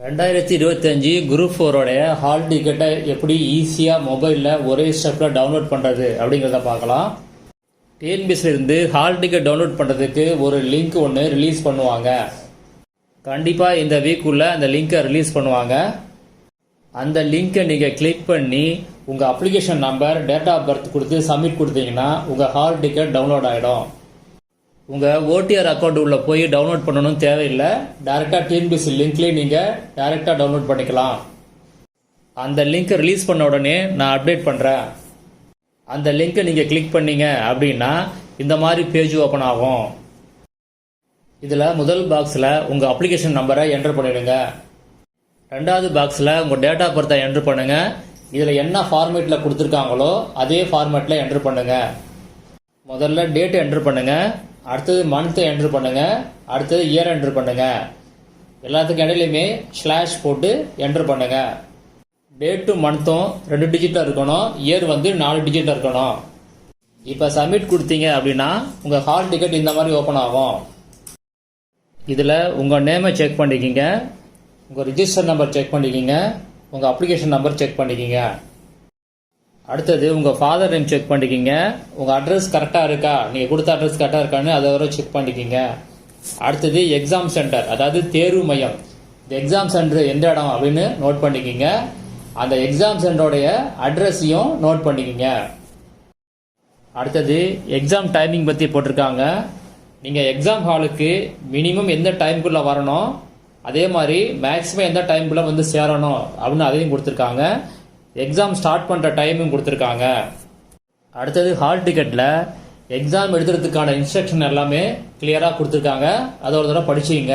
2025 group 4 hall டிக்கெட்டை எப்படி ஈஸியாக மொபைலில் ஒரே ஸ்டெப்பில் டவுன்லோட் பண்ணுறது அப்படிங்கிறத பார்க்கலாம். டிஎன்பிஎஸ்சிலிருந்து ஹால் டிக்கெட் டவுன்லோட் பண்ணுறதுக்கு ஒரு லிங்க் ஒன்று ரிலீஸ் பண்ணுவாங்க. கண்டிப்பாக இந்த வீக்குள்ளே அந்த லிங்க்கை ரிலீஸ் பண்ணுவாங்க. அந்த லிங்க்கை நீங்கள் கிளிக் பண்ணி உங்கள் application number, date of birth கொடுத்து சப்மிட் கொடுத்தீங்கன்னா உங்கள் ஹால் டிக்கெட் டவுன்லோட் ஆகிடும். உங்கள் ஓடிஆர் அக்கௌண்ட் உள்ள போய் டவுன்லோட் பண்ணணும்னு தேவையில்லை. டேரெக்டாக டிஎன்பிஎஸ்சி லிங்க்லேயே நீங்கள் டேரெக்டாக டவுன்லோட் பண்ணிக்கலாம். அந்த லிங்க்கை ரிலீஸ் பண்ண உடனே நான் அப்டேட் பண்ணுறேன். அந்த லிங்க்கை நீங்கள் கிளிக் பண்ணீங்க அப்படின்னா இந்த மாதிரி பேஜ் ஓப்பன் ஆகும். இதில் முதல் பாக்ஸில் உங்கள் அப்ளிகேஷன் நம்பரை என்டர் பண்ணிடுங்க. ரெண்டாவது பாக்ஸில் உங்கள் டேட் ஆஃப் பர்த்தை என்டர் பண்ணுங்கள். இதில் என்ன ஃபார்மேட்டில் கொடுத்துருக்காங்களோ அதே ஃபார்மேட்டில் என்டர் பண்ணுங்கள். முதல்ல டேட் என்டர் பண்ணுங்கள், அடுத்தது மந்த்தை என்ட்ரு பண்ணுங்கள், அடுத்தது இயர் என்ட்ரு பண்ணுங்கள். எல்லாத்துக்கும் இடையிலையுமே ஸ்லாஷ் போட்டு என்ட்ரு பண்ணுங்கள். டேட்டும் மந்த்தும் 2 டிஜிட்டாக இருக்கணும், இயர் 4 டிஜிட்டாக இருக்கணும். இப்போ சப்மிட் கொடுத்தீங்க அப்படின்னா உங்கள் ஹால் டிக்கெட் இந்த மாதிரி ஓப்பன் ஆகும். இதில் உங்கள் நேமை செக் பண்ணிக்கிங்க, உங்கள் ரிஜிஸ்டர் நம்பர் செக் பண்ணிக்கிங்க, உங்கள் அப்ளிகேஷன் நம்பர் செக் பண்ணிக்கிங்க. அடுத்தது உங்கள் ஃபாதர் நேம் செக் பண்ணிக்கிங்க. உங்கள் அட்ரஸ் கரெக்டாக இருக்கா, நீங்கள் கொடுத்த அட்ரஸ் கரெக்டாக இருக்கான்னு அதை வரை செக் பண்ணிக்கிங்க. அடுத்தது எக்ஸாம் சென்டர், அதாவது தேர்வு மையம். இந்த எக்ஸாம் சென்டர் எந்த இடம் அப்படின்னு நோட் பண்ணிக்கிங்க. அந்த எக்ஸாம் சென்டருடைய அட்ரஸையும் நோட் பண்ணிக்கிங்க. அடுத்தது எக்ஸாம் டைமிங் பற்றி போட்டிருக்காங்க. நீங்கள் எக்ஸாம் ஹாலுக்கு மினிமம் எந்த டைமுக்குள்ளே வரணும், அதே மாதிரி மேக்ஸிமம் எந்த டைமுக்குள்ளே சேரணும் அப்படின்னு அதையும் கொடுத்துருக்காங்க. எக்ஸாம் ஸ்டார்ட் பண்ணுற டைமும் கொடுத்துருக்காங்க. அடுத்தது ஹால் டிக்கெட்டில் எக்ஸாம் எழுதுறதுக்கான இன்ஸ்ட்ரக்ஷன் எல்லாமே கிளியராக கொடுத்துருக்காங்க. அதை ஒரு தடவை படிச்சுங்க.